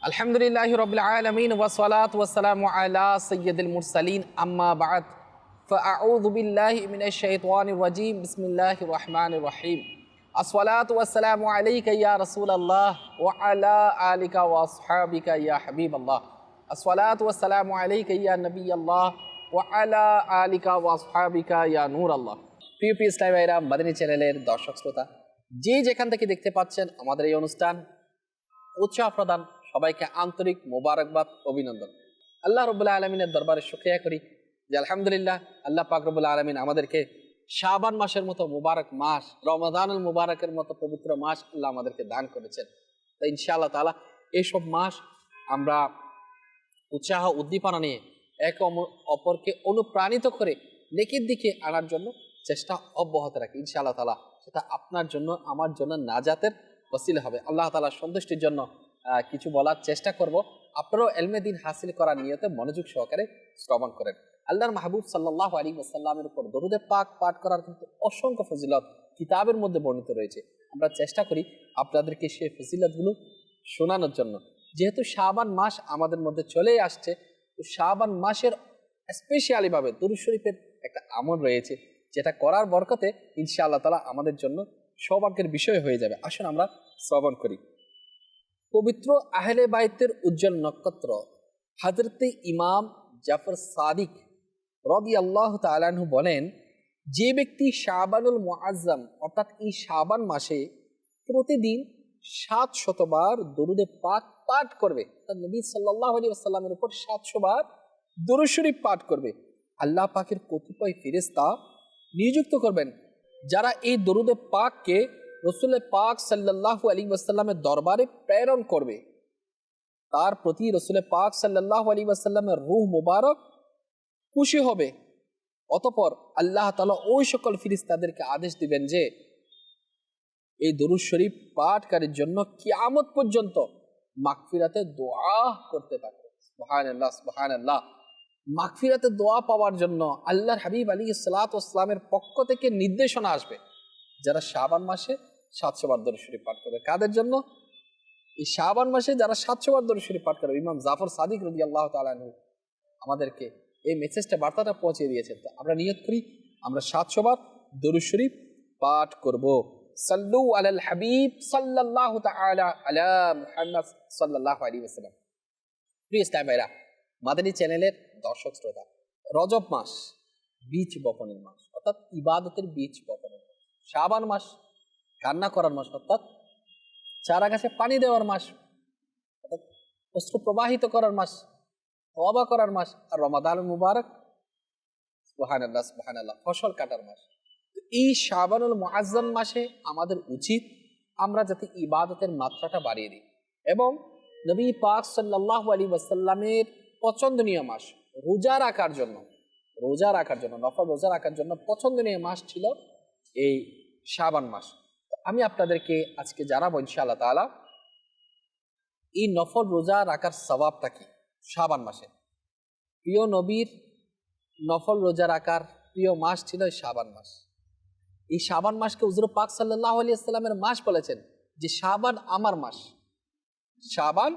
আলহামদুলিল্লাহি রাব্বিল আলামিন ওয়াসসালাতু ওয়াসসালামু আলা সাইয়্যিদিল মুরসালিন আম্মা বা'দ ফাআউযু বিল্লাহি মিনাশ শাইতানির রাজীম বিসমিল্লাহির রহমানির রহিম আসসালাতু ওয়াসসালামু আলাইকা ইয়া রাসূলাল্লাহ ওয়া আলা আলিকা ওয়া আসহাবিকা ইয়া হাবিবাল্লাহ আসসালাতু ওয়াসসালামু আলাইকা ইয়া নবিয়াল্লাহ ওয়া আলা আলিকা ওয়া আসহাবিকা ইয়া নূরাল্লাহ। প্রিয় ইসলামী ভাইরা, মাদানী চ্যানেলের দর্শক শ্রোতা, যে যেখান থেকে দেখতে পাচ্ছেন আমাদের এই অনুষ্ঠান, উৎসাহ প্রদান সবাইকে আন্তরিক মোবারকবাদ, অভিনন্দন। আল্লাহ রাব্বুল আলামিনের দরবারে শুকরিয়া করি যে আলহামদুলিল্লাহ আল্লাহ পাক রব্বুল আলামিন আমাদেরকে শাবান মাসের মতো মুবারক মাস, রমাদানুল মুবারকের মতো পবিত্র মাস আল্লাহ আমাদেরকে দান করেছেন। তাই ইনশাআল্লাহ তাআলা এইসব মাস আমরা উৎসাহ উদ্দীপনা নিয়ে একে অপরকে অনুপ্রাণিত করে নেকির দিকে আনার জন্য চেষ্টা অব্যাহত রাখি। ইনশাআল্লাহ তাআলা সেটা আপনার জন্য, আমার জন্য নাজাতের ওসিলা হবে। আল্লাহ তাআলার সন্তুষ্টির জন্য কিছু বলার চেষ্টা করব। আপনারাও এলমে দ্বীন হাসিল করার নিয়তে মনোযোগ সহকারে শ্রবণ করেন। আল্লাহর মাহবুব সাল্লাল্লাহু আলাইহি ওয়াসাল্লামের উপর দরুদে পাক পাঠ করার কিন্তু অসংখ্য ফজিলত কিতাবের মধ্যে বর্ণিত রয়েছে। আমরা চেষ্টা করি আপনাদেরকে সেই ফজিলতগুলো শোনানোর জন্য। যেহেতু শাবান মাস আমাদের মধ্যে চলে আসছে, তো শাবান মাসের স্পেশালি ভাবে দুরূদ শরীফের একটা আমল রয়েছে, যেটা করার বরকতে ইনশাআল্লাহ তাআলা আমাদের জন্য সৌভাগ্যের বিষয় হয়ে যাবে। আসুন আমরা শ্রবণ করি। পবিত্র আহলে বাইতের উজ্জ্বল নক্ষত্র হযরতে ইমাম জাফর সাদিক রাদিয়াল্লাহু তাআলা আনহু বলেন, যে ব্যক্তি শাবানুল মুআজ্জাম অর্থাৎ এই শাবান মাসে প্রতিদিন 700 বার দরুদে পাক পাঠ করবে, তার নবী সাল্লাল্লাহু আলাইহি ওয়াসাল্লামের উপর 700 বার দরুদ শরীফ পাঠ করবে, আল্লাহ পাকের কতিপয় ফেরেশতা নিযুক্ত করবেন যারা এই দরুদে পাককে রাসূল পাক সাল্লাল্লাহু আলাইহি ওয়াসাল্লামের দরবারে প্রেরণ করবে। তার প্রতি রাসূল পাক সাল্লাল্লাহু আলাইহি ওয়াসাল্লামের রূহ মুবারক খুশি হবে। অতঃপর আল্লাহ তাআলা ওই সকল ফেরেশতাদেরকে আদেশ দিবেন যে এই দরুদ শরীফ পাঠকারীর জন্য কিয়ামত পর্যন্ত মাগফিরাতের দোয়া করতে থাকে। সুবহানাল্লাহ, সুবহানাল্লাহ। মাগফিরাতের দোয়া পাওয়ার জন্য আল্লাহর হাবিব আলাইহিস সালাতু ওয়াস সালামের পক্ষ থেকে নির্দেশনা আসবে যারা শাবান মাসে 700 বার দরুদ শরীফ পাঠ করবে। কাদের জন্য? এই শাবান মাসে যারা 700 বার দরুদ শরীফ পাঠ করবে। ইমাম জাফর সাদিক রাদিয়াল্লাহু তাআলা আনহু আমাদেরকে এই মেসেজটা, বার্তাটা পৌঁছে দিয়েছেন। তো আমরা নিয়ত করি আমরা 700 বার দরুদ শরীফ পাঠ করব। সাল্লু আলাল হাবিব সাল্লাল্লাহু তাআলা আলা মুহাম্মদ সাল্লাল্লাহু আলাইহি ওয়াসাল্লাম। প্রিয় ইসলামী ভাইরা, মাদানী চ্যানেলের দর্শক শ্রোতা, রজব মাস বীজ বপনের মাস, অর্থাৎ ইবাদতের বীজ বপনের মাস। শাবান মাস কান্না করার মাস, অর্থাৎ চারা গাছে পানি দেওয়ার মাস, অর্থাৎ অশ্রু প্রবাহিত করার মাস, তওবা করার মাস। আর রমাদানুল মুবারক, সুবহানাল্লাহ, সুবহানাল্লাহ, ফসল কাটার মাস। তো এই শাবানুল মুআজ্জাম মাসে আমাদের উচিত আমরা যাতে ইবাদতের মাত্রাটা বাড়িয়ে দিই, এবং নবী পাক সাল্লাল্লাহু আলাইহি ওয়াসাল্লামের পছন্দনীয় মাস রোজা রাখার জন্য, নফল রোজা রাখার জন্য পছন্দনীয় মাস ছিল এই শাবান মাস। আমি আপনাদেরকে আজকে জানাবো ইনশাআল্লাহ তাআলা এই নফল রোজা রাখার সওয়াবটা কি। শাবান মাসে প্রিয় নবীর নফল রোজা রাখার প্রিয় মাস ছিল শাবান মাস। এই শাবান মাসকে হুজুর পাক সাল্লাল্লাহু আলাইহি ওয়াসাল্লামের মাস বলেছেন যে শাবান আমার মাস, শাবান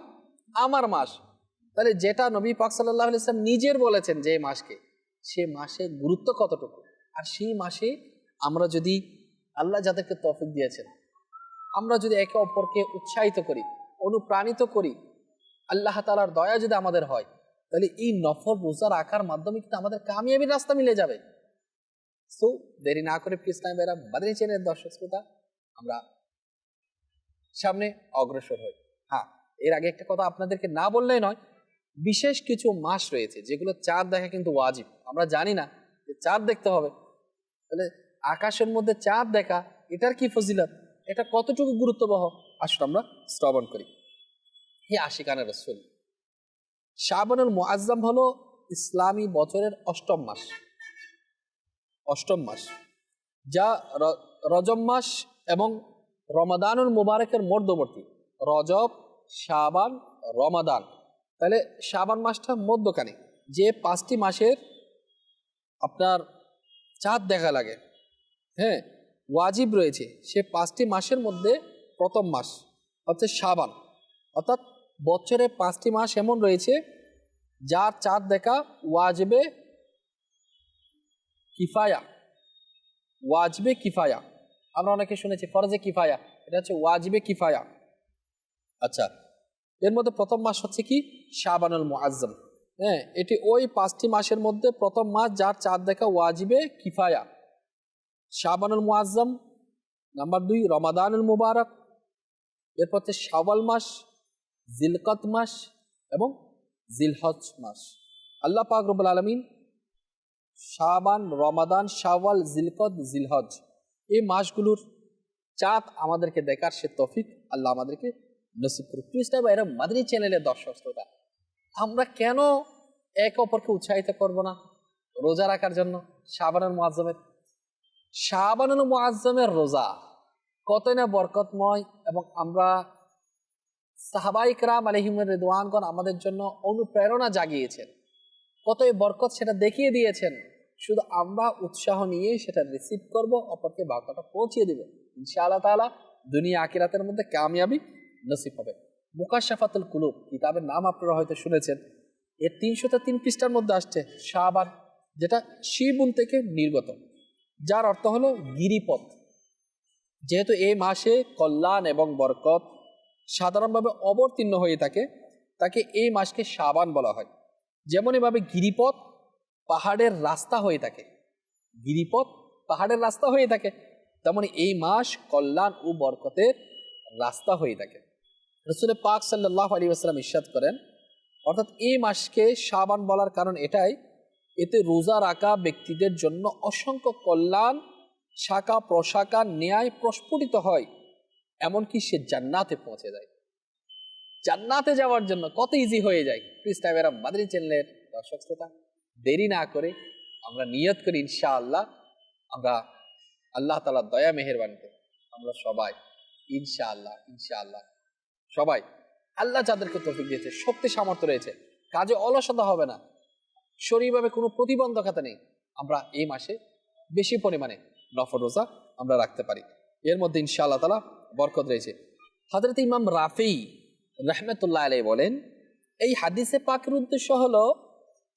আমার মাস। তাহলে যেটা নবী পাক সাল্লাল্লাহু আলাইহি ওয়াসাল্লাম নিজের বলেছেন যে মাসকে, সে মাসের গুরুত্ব কতটুকু। আর সেই মাসে আমরা যদি, আল্লাহ যাদেরকে তৌফিক দিয়েছেন, আমরা যদি একে অপরকে উৎসাহিত করি, অনুপ্রাণিত করি, আল্লাহ তাআলার দয়া যদি আমাদের হয়, তাহলে এই নফল রোজা রাখার মাধ্যমে কিন্তু আমাদের কামিয়াবির রাস্তা মিলে যাবে। সো দেরি না করে প্রিয় ইসলামী ভাইরা, মাদানী চ্যানেলের দর্শক শ্রোতা, আমরা সামনে অগ্রসর হই। হ্যাঁ, এর আগে একটা কথা আপনাদেরকে না বললেই নয়, বিশেষ কিছু মাস রয়েছে যেগুলো চাঁদ দেখা কিন্তু ওয়াজিব। আমরা জানি না যে চাঁদ দেখতে হবে, তাহলে আকাশের মধ্যে চাঁদ দেখা, এটার কি ফজিলত, এটা কতটুকু গুরুত্ববহ, আসলে আমরা শ্রবণ করি। হে আশিকানে রাসূল, শাবানুল মুআজ্জাম হলো ইসলামী বছরের অষ্টম মাস, যা রজব মাস এবং রমাদানুল মুবারকের মধ্যবর্তী। রজব, শাবান, রমাদান, তাহলে শাবান মাসটা মধ্যখানে। যে 5টি মাসের আপনার চাঁদ দেখা লাগে, হ্যাঁ, ওয়াজিব রয়েছে, সে 5টি মাসের মধ্যে প্রথম মাস হচ্ছে শাবান, অর্থাৎ বছরে 5টি মাস এমন রয়েছে যার চাঁদ দেখা ওয়াজিবে কিফায়া। ওয়াজিবে কিফায়া আমরা অনেকে শুনেছি ফরজে কিফায়া, এটা হচ্ছে ওয়াজিবে কিফায়া। আচ্ছা, এর মধ্যে প্রথম মাস হচ্ছে কি শাবানুল মুআজ্জম। হ্যাঁ, এটি ওই 5টি মাসের মধ্যে প্রথম মাস যার চাঁদ দেখা ওয়াজিবে কিফায়া। শাবানুল মুআজ্জম, নাম্বার 2 রমাদানুল মুবারক, এরপর হচ্ছে শাওয়াল মাস, জিলকত মাস এবং জিলহজ মাস। আল্লাহ পাক রব্বুল আলামিন শাবান, রমাদান, শাওয়াল, জিলকত, জিলহজ এই মাসগুলোর চাঁদ আমাদেরকে দেখার সে তৌফিক আল্লাহ আমাদেরকে নসিব করুক। প্লিজ এরা মাদানী চ্যানেলের দর্শক শ্রোতা, আমরা কেন এক অপরকে উৎসাহিত করব না রোজা রাখার জন্য? শাবানুল মুআজ্জমের, শাবানুল মুআজ্জমের রোজা কতই না বরকতময়, এবং আমরা সাহাবায়ে কেরাম আলাইহিম রিদওয়ানগণ আমাদের জন্য অনুপ্রেরণা জাগিয়েছেন, কতই বরকত সেটা দেখিয়ে দিয়েছেন। শুধু আমরা উৎসাহ নিয়ে সেটা রিসিভ করব, অপরকে বার্তাটা পৌঁছিয়ে দেব, ইনশাআল্লাহ তাআলা দুনিয়া আখিরাতের মধ্যে কামিয়াবি নসিব হবে। মুকাশশাফাতুল কুলুব কিতাবের নাম আপনারা হয়তো শুনেছেন। এর 303 পৃষ্ঠার মধ্যে আসছে শাবান, যেটা শিবুন থেকে নির্গত, যার অর্থ হলো গিরিপথ। যেহেতু এই মাসে কল্যাণ এবং বরকত সাধারণভাবে অবতীর্ণ হয়ে থাকে, তাকে এই মাসকে শাবান বলা হয়। যেমনইভাবে গিরিপথ পাহাড়ের রাস্তা হয়ে থাকে, গিরিপথ পাহাড়ের রাস্তা হয়ে থাকে, তেমনি এই মাস কল্যাণ ও বরকতের রাস্তা হয়ে থাকে। রাসূল পাক সাল্লাল্লাহু আলাইহি ওয়াসাল্লাম ইরশাদ করেন, অর্থাৎ এই মাসকে শাবান বলার কারণ এটাই, এতে রোজা রাখা ব্যক্তিদের জন্য অসংখ্য কল্যাণ শাখা প্রশাখা ন্যায় প্রস্ফুটিত হয়, এমনকি সে জান্নাতে পৌঁছে যায়। জান্নাতে যাওয়ার জন্য কত ইজি হয়ে যায়। প্লিজ টাইমেরা মাদানী চ্যানেলের দর্শক শ্রোতা, দেরি না করে আমরা নিয়ত করি ইনশাআল্লাহ, আমরা আল্লাহ তাআলার দয়া মেহেরবানিতে আমরা সবাই ইনশাআল্লাহ ইনশাআল্লাহ সবাই, আল্লাহ যাদেরকে তৌফিক দিয়েছে, শক্তি সামর্থ্য রয়েছে, কাজে অলসতা হবে না, শরীরভাবে কোনো প্রতিবন্ধকতা নেই, আমরা এই মাসে বেশি পরিমাণে নফল রোজা আমরা রাখতে পারি। এর মধ্যে ইনশাআল্লাহ তাআলা বরকত রয়েছে। হযরত ইমাম রাফি রাহমাতুল্লাহ আলাইহি বলেন, এই হাদিসে পাকের উদ্দেশ্য হলো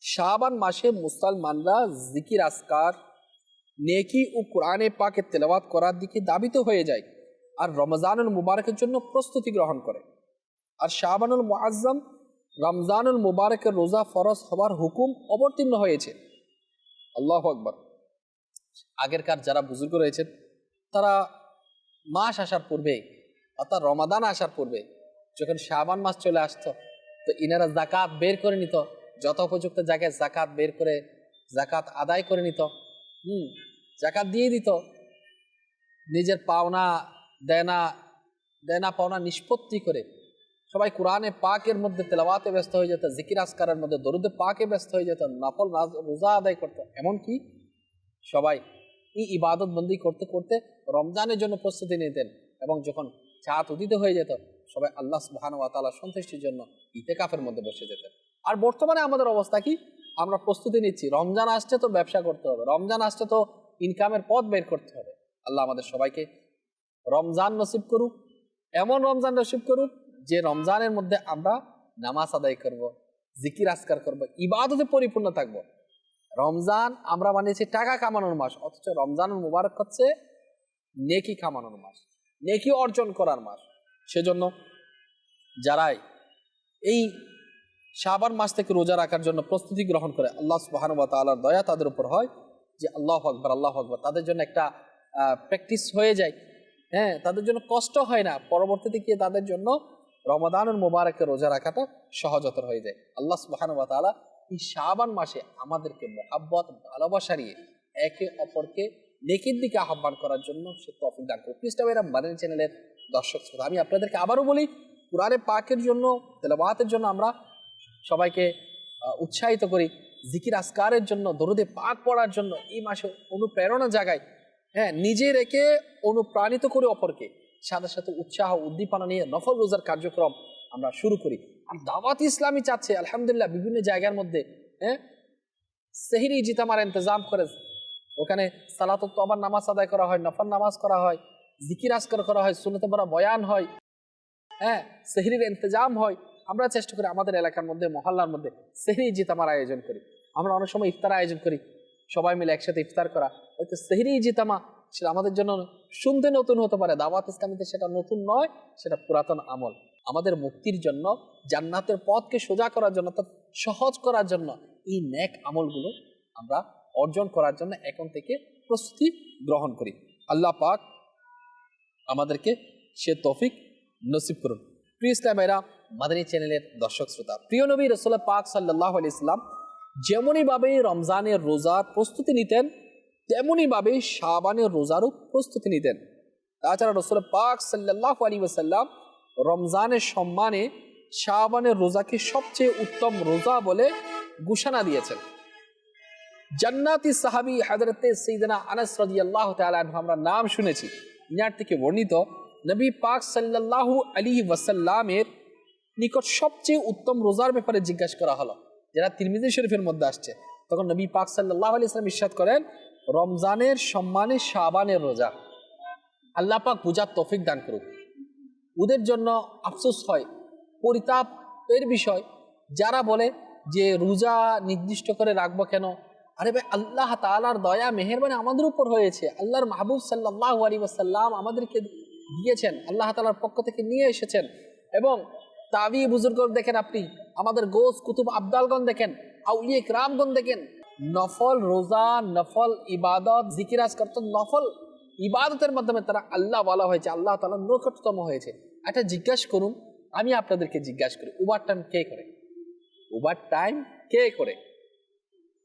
শাবান মাসে মুসলমানরা জিকির আসকার, নেকি ও কোরআনে পাকের তেলাওয়াত করার দিকে দাবিত হয়ে যায় আর রমজানুল মুবারকের জন্য প্রস্তুতি গ্রহণ করে। আর শাবানুল মুআজ্জম, রমজানুল মুবারকের রোজা ফরজ হবার হুকুম অবতীর্ণ হয়েছে। আল্লাহু আকবার। আগেরকার যারা বুজুর্গ রয়েছেন তারা মাস আসার পূর্বে, অর্থাৎ রমাদান আসার পূর্বে যখন শাবান মাস চলে আসতো, তো ইনারা যাকাত বের করে নিত, যথোপযুক্ত জায়গায় যাকাত বের করে যাকাত আদায় করে নিত, যাকাত দিয়ে দিত, নিজের পাওনা দেনা পাওনা নিষ্পত্তি করে সবাই কোরআনে পাকের মধ্যে তেলাওয়াতে ব্যস্ত হয়ে যেত, জিকির আসকারের মধ্যে দরুদে পাকে ব্যস্ত হয়ে যেত, নফল রোজা আদায় করতো। এমনকি সবাই এই ইবাদত বন্দি করতে করতে রমজানের জন্য প্রস্তুতি নিতেন, এবং যখন চাঁদ উদিত হয়ে যেত সবাই আল্লাহ সুবহানাহু ওয়া তাআলার সন্তুষ্টির জন্য ইতিকাফের মধ্যে বসে যেতেন। আর বর্তমানে আমাদের অবস্থা কি? আমরা প্রস্তুতি নিচ্ছি, রমজান আসছে তো ব্যবসা করতে হবে, রমজান আসছে তো ইনকামের পথ বের করতে হবে। আল্লাহ আমাদের সবাইকে রমজান নসিব করুক, এমন রমজান নসিব করুক যে রমজানের মধ্যে আমরা নামাজ আদায় করব, জিকির আসকার করব, ইবাদতে পরিপূর্ণ থাকব। রমজান আমরা মানিয়েছি টাকা কামানোর মাস, অথচ রমজানুল মুবারক হচ্ছে নেকি কামানোর মাস, নেকি অর্জন করার মাস। সেজন্য যারাই এই শাবান মাস থেকে রোজা রাখার জন্য প্রস্তুতি গ্রহণ করে, আল্লাহ সুবহানাহু ওয়া তাআলার দয়া তাদের উপর হয় যে আল্লাহু আকবার আল্লাহু আকবার, তাদের জন্য একটা প্র্যাকটিস হয়ে যায়। হ্যাঁ, তাদের জন্য কষ্ট হয় না, পরবর্তীতে গিয়ে তাদের জন্য রমাদানুল মুবারকের রোজা রাখাটা সহজতর হয়ে যায়। আল্লাহ সুবহানাহু ওয়া তাআলা এই শাবান মাসে আমাদেরকে মহাব্বত ভালোবাসা নিয়ে একে অপরকে নেকির দিকে আহ্বান করার জন্য সে তৌফিক দান করুক। প্লিজ টাইমেরা মাদানী চ্যানেলের দর্শক শ্রোতা, আমি আপনাদেরকে আবারও বলি, কোরআনে পাকের জন্য, তেলাওয়াতের জন্য আমরা সবাইকে উৎসাহিত করি, জিকির আসকারের জন্য, দরুদে পাক পড়ার জন্য এই মাসে অনুপ্রেরণা জাগাই। হ্যাঁ, নিজে রেখে অনুপ্রাণিত করে অপরকে, সাথে সাথে উৎসাহ উদ্দীপনা নিয়ে নফল রোজার কার্যক্রম আমরা শুরু করি। আর দাওয়াত ইসলামী চাচ্ছে আলহামদুলিল্লাহ বিভিন্ন জায়গার মধ্যে সেহরি জিতামার ইন্তজাম করে, ওখানে সালাতুত তওবার নামাজ আদায় করা হয়, নফল নামাজ করা হয়, জিকির আসকার করা হয়, সুন্নতে বড় বয়ান হয়, সেহরির ইন্তজাম হয়। আমরা চেষ্টা করি আমাদের এলাকার মধ্যে, মহল্লার মধ্যে সেহরি জিতামার আয়োজন করি। আমরা অনেক সময় ইফতার আয়োজন করি, সবাই মিলে একসাথে ইফতার করা। হয়তো সেহরি জিতামা সেটা আমাদের জন্য শুনতে নতুন হতে পারে, দাওয়াত ইসলামীতে সেটা নতুন নয়, সেটা পুরাতন আমল। আমাদের মুক্তির জন্য, জান্নাতের পথকে সোজা করার জন্য, সহজ করার জন্য এই নেক আমলগুলো আমরা অর্জন করার জন্য এখন থেকে প্রস্তুতি গ্রহণ করি। আল্লাহ পাক আমাদেরকে সে তৌফিক নসিব করুন। প্রিয় ইসলাম ভাইরা, মাদানী চ্যানেলের দর্শক শ্রোতা, প্রিয় নবী রাসূল পাক সাল্লাল্লাহু আলাইহি ওয়াসাল্লাম যেমনইভাবে রমজানের রোজার প্রস্তুতি নিতেন, তেমনইভাবে শাবানের রোজারও প্রস্তুতি নিতেন। তাছাড়া রাসূল পাক সাল্লাল্লাহু আলাইহি ওয়াসাল্লাম রমজানের সম্মানে শাবানের রোজাকে সবচেয়ে উত্তম রোজা বলে ঘোষণা দিয়েছেন। জান্নাতি সাহাবী হযরতে সাইয়েদনা আনাস রাদিয়াল্লাহু তাআলা আনহু আমরা নাম শুনেছি। ইনার থেকে বর্ণিত, নবী পাক সাল্লাল্লাহু আলাইহি ওয়াসাল্লামের নিকট সবচেয়ে উত্তম রোজার ব্যাপারে জিজ্ঞাসা করা হলো, যেটা তিরমিজি শরীফের মধ্যে আসছে। তখন নবী পাক সাল্লাল্লাহু আলাইহি ওয়াসাল্লাম ইরশাদ করেন, রমজানের সম্মানে শাবানের রোজা। আল্লাহ পাক বুঝার তৌফিক দান করুক। ওদের জন্য আফসোস হয়, পরিতাপের বিষয়, যারা বলে যে রোজা নির্দিষ্ট করে রাখবো কেন? আরে ভাই, আল্লাহ তাআলার দয়া মেহেরবানি আমাদের উপর হয়েছে। আল্লাহর মাহবুব সাল্লাল্লাহু আলাইহি ওয়াসাল্লাম আমাদেরকে দিয়েছেন, আল্লাহ তাআলার পক্ষ থেকে নিয়ে এসেছেন। এবং তাবি বুজুর্গ দেখেন, আপনি আমাদের গোস কুতুব আবদালগণ দেখেন, আউলিয়া কিরামগণ দেখেন, নফল রোজা, নফল ইবাদত, জিকির আজকার, তো নফল ইবাদতের মাধ্যমে তারা আল্লাহ বলা হয়েছে, আল্লাহ তাআলার নিকটতম হয়েছে। এটা জিজ্ঞাসা করুন, আমি আপনাদেরকে জিজ্ঞাসা করি, ওভার টাইম কে করে? ওভার টাইম কে করে?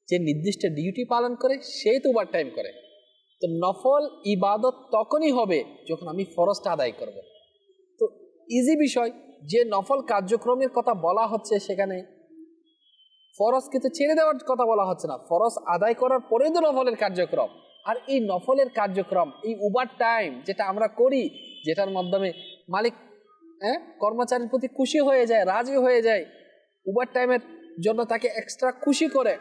যে নির্দিষ্ট ডিউটি পালন করে সেই তো ওভার টাইম করে। তো নফল ইবাদত তখনই হবে যখন আমি ফরজটা আদায় করব। তো ইজি বিষয়, যে নফল কার্যক্রমের কথা বলা হচ্ছে সেখানে ফরজকে তো ছেড়ে দেওয়ার কথা বলা হচ্ছে না, ফরজ আদায় করার পরেই তো নফলের কার্যক্রম। আর এই নফলের কার্যক্রম, এই ওভার টাইম যেটা আমরা করি, যেটার মাধ্যমে মালিক কর্মচারীর প্রতি খুশি হয়ে যায়, রাজি হয়ে যায়, ওভার টাইমের জন্য তাকে এক্সট্রা খুশি করে।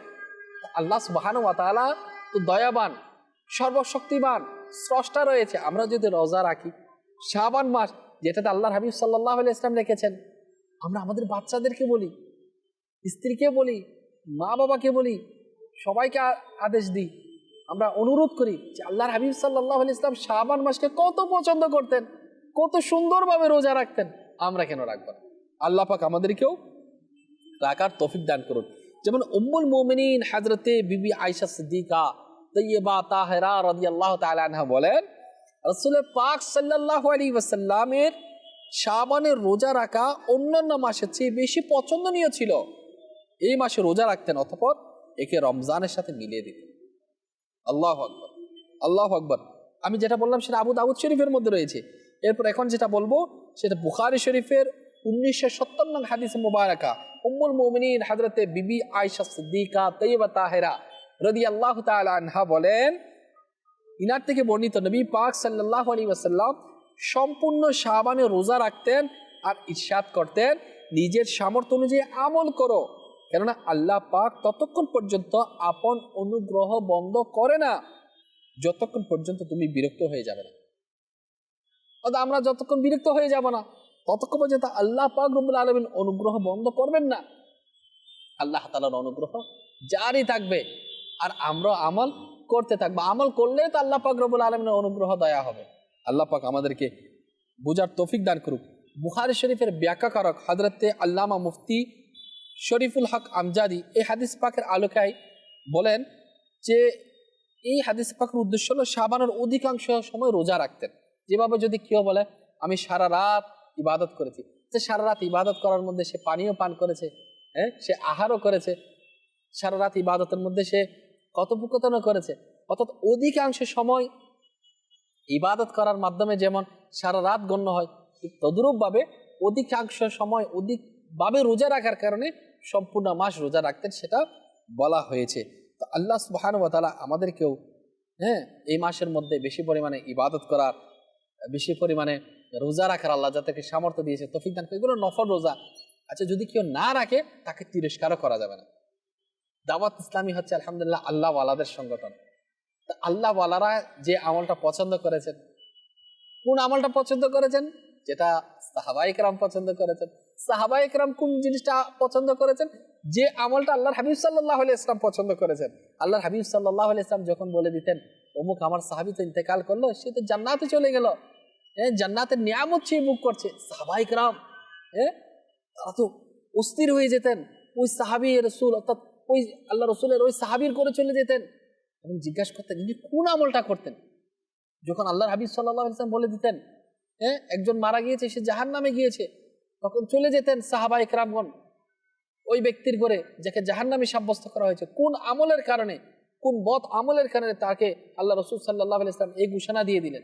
আল্লাহ সুবহানাহু ওয়া তাআলা তো দয়াবান, সর্বশক্তিমান, স্রষ্টা রয়েছে। আমরা যদি রোজা রাখি শাবান মাস, যেটাতে আল্লাহর হাবিব সাল্লাল্লাহু আলাইহি ওয়াসাল্লাম রেখেছেন, আমরা আমাদের বাচ্চাদেরকে বলি, স্ত্রীকে বলি, মা বাবাকে বলি, সবাইকে আদেশ দিই, আমরা অনুরোধ করি যে আল্লাহর হাবিব সাল্লাল্লাহু আলাইহি ওয়াসাল্লাম শাবান মাসকে কত পছন্দ করতেন, কত সুন্দরভাবে রোজা রাখতেন, আমরা কেন রাখবো না? আল্লাহ পাক আমাদেরকেও রাখার তৌফিক দান করুন। যেমন উম্মুল মুমিনিন হযরতে বিবি আয়েশা সিদ্দিকা তাইয়্যিবা তাহেরা রাদিয়াল্লাহু তাআলা আনহা বলেন, রাসূল পাক সাল্লাল্লাহু আলাইহি ওয়াসাল্লামের শাবানের রোজা রাখা অন্যান্য মাসের চেয়ে বেশি পছন্দনীয় ছিল। এই মাসে রোজা রাখতেন, অতঃপর একে রমজানের সাথে মিলিয়ে দিতেন। আল্লাহু আকবার, আল্লাহু আকবার। আমি যেটা বললাম সেটা আবু দাউদ শরীফের মধ্যে রয়েছে। এরপর এখন যেটা বলবো সেটা বুখারী শরীফের 1970 নং হাদিস মুবারাকা, উম্মুল মুমিনিন হযরতে বিবি আয়েশা সিদ্দিকা তাইয়্যিবা তাহেরা রাদিয়াল্লাহু তাআলা আনহা বলেন, ইনার থেকে বর্ণিত, নবী পাক সাল্লাল্লাহু আলাইহি ওয়াসাল্লাম সম্পূর্ণ শাবানে রোজা রাখতেন আর ইরশাদ করতেন, নিজের সামর্থ্য অনুযায়ী আমল করো, কেননা আল্লাহ পাক ততক্ষণ পর্যন্ত আপন অনুগ্রহ বন্ধ করে না যতক্ষণ পর্যন্ত তুমি বিরক্ত হয়ে যাবে না। অর্থাৎ আমরা যতক্ষণ বিরক্ত হয়ে যাব না ততক্ষণ পর্যন্ত আল্লাহ পাক রব্বুল আলামিন অনুগ্রহ বন্ধ করবেন না। আল্লাহ তাআলার অনুগ্রহ জারি থাকবে আর আমরা আমল করতে থাকবো। আমল করলে তো আল্লাহ পাক রব্বুল আলামিনের অনুগ্রহ দয়া হবে। আল্লাহ পাক আমাদেরকে বুঝার তৌফিক দান করুক। বুখারী শরীফের ব্যাখ্যাকারক হযরতে আল্লামা মুফতি শরীফুল হক আমজাদি এই হাদিস পাকের আলোকায় বলেন যে এই হাদিস পাকের উদ্দেশ্য হলো শাবানের অধিকাংশ সময় রোজা রাখতেন। যেভাবে যদি কেউ বলে আমি সারা রাত ইবাদত করেছি, যে সারা রাত ইবাদত করার মধ্যে সে পানীয় পান করেছে, সে আহারও করেছে, সারা রাত ইবাদতের মধ্যে সে কথোপকথনও করেছে, অর্থাৎ অধিকাংশ সময় ইবাদত করার মাধ্যমে যেমন সারা রাত গণ্য হয়, ঠিক তদ্রূপভাবে অধিকাংশ সময় অধিকভাবে রোজা রাখার কারণে সম্পূর্ণ মাস রোজা রাখতেন, সেটা বলা হয়েছে। তো আল্লাহ সুবহানাহু ওয়া তাআলা আমাদেরকেও এই মাসের মধ্যে বেশি পরিমাণে ইবাদত করার, বেশি পরিমাণে রোজা রাখার আল্লাহ যাদেরকে সামর্থ্য দিয়েছে তৌফিক দান করে। এগুলো নফল রোজা। আচ্ছা, যদি কেউ না রাখে তাকে তিরস্কারও করা যাবে না। দাওয়াত ইসলামী হচ্ছে আলহামদুলিল্লাহ আল্লাহ ওয়ালাদের সংগঠন। তা আল্লাহ ওয়ালারা যে আমলটা পছন্দ করেছেন, কোন আমলটা পছন্দ করেছেন? যেটা সাহাবায়ে কেরাম পছন্দ করেছেন, সাহাবায়ে কেরাম কোন জিনিসটা পছন্দ করেছেন? যে আমলটা আল্লাহর হাবিব সাল্লাল্লাহু আলাইহি ওয়াসাল্লাম পছন্দ করেছেন। আল্লাহর হাবিব সাল্লাল্লাহু আলাইহি ওয়াসাল্লাম যখন বলে দিতেন অমুক আমার সাহাবী তো ইন্তেকাল করলো, সে তো জান্নাতে চলে গেল, জান্নাতের নিয়ামত সে ভোগ করছে, সাহাবায়ে কেরাম তারা তো অস্থির হয়ে যেতেন। ওই সাহাবী রাসূল অর্থাৎ ওই আল্লাহ রাসূলের ওই সাহাবীর করে চলে যেতেন এবং জিজ্ঞাসা করতেন ইনি কোন আমলটা করতেন। যখন আল্লাহর হাবিব সাল্লাল্লাহু আলাইহি ওয়াসাল্লাম বলে দিতেন একজন মারা গিয়েছে, সে জাহান্নামে গিয়েছে, তখন চলে যেতেন সাহাবায়ে কেরামগণ ওই ব্যক্তির করে যাকে জাহান্নামী সাব্যস্ত করা হয়েছে, কোন আমলের কারণে, কোন বদ আমলের কারণে তাকে আল্লাহ রাসূল সাল্লাল্লাহু আলাইহি ওয়াসাল্লাম এই ঘোষণা দিয়ে দিলেন।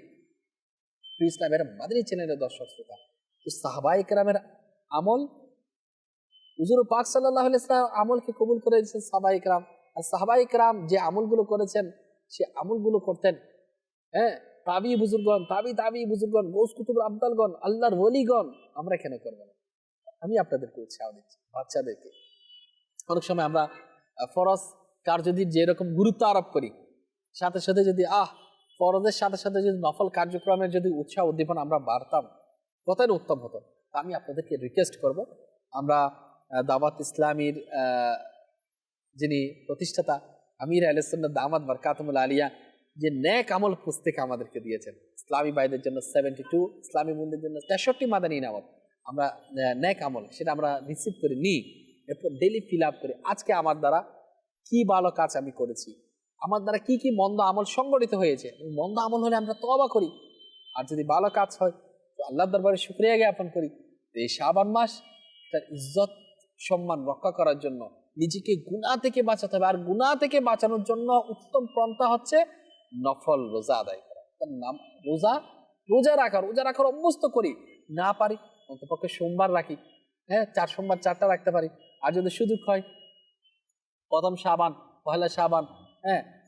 ইসলামের মাদানী চ্যানেলের দর্শক শ্রোতা, তো সাহাবায়ে কেরামের আমল হুজুর পাক সাল্লাল্লাহু আলাইহি ওয়াসাল্লাম আমলকে কবুল করে দিয়েছেন সাহাবায়ে কেরাম। আর সাহাবায়ে কেরাম যে আমলগুলো করেছেন সে আমলগুলো করতেন তাবি বুজুর্গণ, তাবি বুজুর্গণ, গৌস কুতুব আবদালগণ, আল্লাহর ওলিগণ। আমরা কেন করবো না? আমি আপনাদেরকে উৎসাহ দিচ্ছি, বাচ্চাদেরকে। অনেক সময় আমরা ফরজ কার্যদির যেরকম গুরুত্ব আরোপ করি, সাথে সাথে যদি ফরজের সাথে সাথে যদি নফল কার্যক্রমের যদি উৎসাহ উদ্দীপনা আমরা বাড়তাম, কতই উত্তম হতো। আমি আপনাদেরকে রিকোয়েস্ট করব, আমরা দাওয়াত ইসলামীর যিনি প্রতিষ্ঠাতা আমির আহলে সুন্নাত দামাত বারকাতুহুল আলিয়া যে নেক আমল পুস্তক আমাদেরকে দিয়েছেন, ইসলামী ভাইদের জন্য 72, ইসলামী বোনদের জন্য 63 মাদানী ইনামত, আমরা নেক আমল সেটা আমরা রিসিভ করে নিই, এরপর ডেইলি ফিল আপ করি। আজকে আমার দ্বারা কি ভালো কাজ আমি করেছি, আমার দ্বারা কি কি মন্দ আমল সংগঠিত হয়েছে, মন্দ আমল হলে আমরা তওবা করি, আর যদি ভালো কাজ হয় তো আল্লাহর দরবারে শুকরিয়া জ্ঞাপন করি। এই শাবান মাস তার ইজ্জত সম্মান রক্ষা করার জন্য নিজেকে গুনাহ থেকে বাঁচাতে হবে, আর গুনাহ থেকে বাঁচানোর জন্য উত্তম পন্থা হচ্ছে নফল রোজা আদায় করা। তার নাম রোজা রাখার অভ্যস্ত করি, না পারি অন্তপক্ষে সোমবার রাখি, 4 সোমবার 4টা রাখতে পারি। আর যদি সুযোগ হয় প্রথম শাবান, পহেলা শাবান,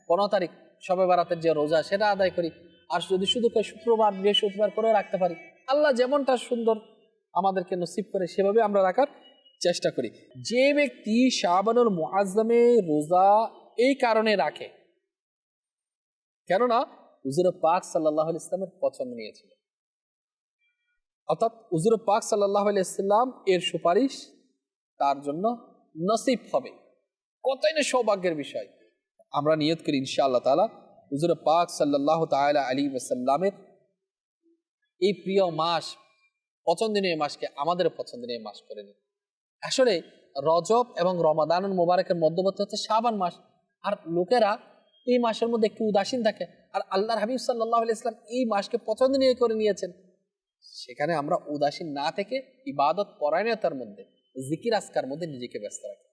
15 তারিখ শবে বারাতের যে রোজা সেটা আদায় করি। আর যদি সুযোগ হয় শুক্রবার, বৃহস্পতিবার করেও রাখতে পারি। আল্লাহ যেমনটা সুন্দর আমাদেরকে নসিব করে সেভাবে আমরা রাখার চেষ্টা করি। যে ব্যক্তি শাবানুল মুআজ্জামে রোজা এই কারণে রাখে, কেননা হুজুর পাক সাল্লাল্লাহু আলাইহি ওয়াসাল্লামের পছন্দ নিয়েছিল, অর্থাৎ হুজুর পাক সাল্লাল্লাহু আলাইহি ওয়াসাল্লাম এর সুপারিশ তার জন্য নসিব হবে। কতই না সৌভাগ্যের বিষয়। আমরা নিয়ত করি ইনশাআল্লাহ তাআলা হুজুর পাক সাল্লাল্লাহু তাআলা আলাইহি ওয়াসাল্লামের এই প্রিয় মাস, পছন্দনীয় মাসকে আমাদের পছন্দনীয় মাস করে নিই। আসলে রজব এবং রমাদানুল মুবারকের মধ্যবর্তী হচ্ছে শাবান মাস, আর লোকেরা এই মাসের মধ্যে একটু উদাসীন থাকে, আর আল্লাহর হাবিব সাল্লাল্লাহু আলাইহি ওয়াসাল্লাম এই মাসকে পছন্দনীয় করে নিয়েছেন। সেখানে আমরা উদাসীন না থেকে ইবাদত পরায়ণতার মধ্যে, জিকির আজকার মধ্যে নিজেকে ব্যস্ত রাখি,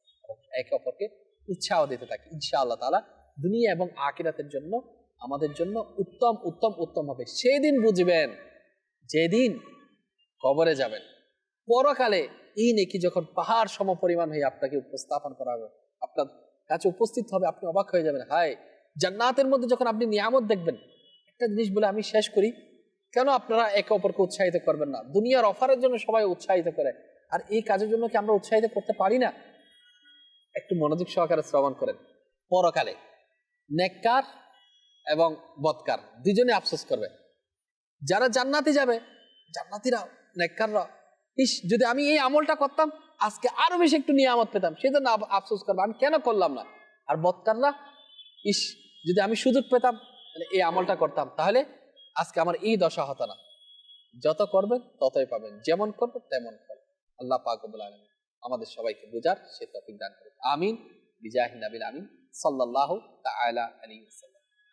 একে অপরকে উৎসাহ দিতে থাকি। ইনশাআল্লাহ তাআলা দুনিয়া এবং আখিরাতের জন্য আমাদের জন্য উত্তম উত্তম উত্তম হবে। সেদিন বুঝবেন যেদিন কবরে যাবেন, পরকালে এই নেকি যখন পাহাড় সম পরিমাণ হয়ে আপনাকে উপস্থাপন করা হবে, আপনার কাছে উপস্থিত হবে, আপনি অবাক হয়ে যাবেন। হায়, জান্নাতের মধ্যে যখন আপনি নিয়ামত দেখবেন। একটা জিনিস বলে আমি শেষ করি, কেন আপনারা একে অপরকে উৎসাহিত করবেন না? দুনিয়ার অফারের জন্য সবাই উৎসাহিত করে, আর এই কাজের জন্য কি আমরা উৎসাহিত করতে পারি না? একটু মনোযোগ সহকারে শ্রবণ করেন। পরকালে নেককার এবং বদকার দুজনে আফসোস করবে। যারা জান্নাতে যাবে, জান্নাতীরা নেককাররা, ইস যদি আমি এই আমলটা করতাম আজকে আরো বেশি একটু নিয়ামত পেতাম, সেজন্য আফসোস করবে আমি কেন করলাম না। আর বদকাররা, ইস যদি আমি সুযোগ পেতাম এই আমলটা করতাম, তাহলে আজকে আমার এই দশা হতো না। যত করবেন ততই পাবেন, যেমন করবেন তেমন করবেন। আল্লাহ পাক রব্বুল আলামিন আমাদের সবাইকে বুঝার সে তৌফিক দান করুন। আমিন বিজাহি নবিল আমিন সাল্লাল্লাহু তাআলা আলাইহি ওয়াসাল্লাম।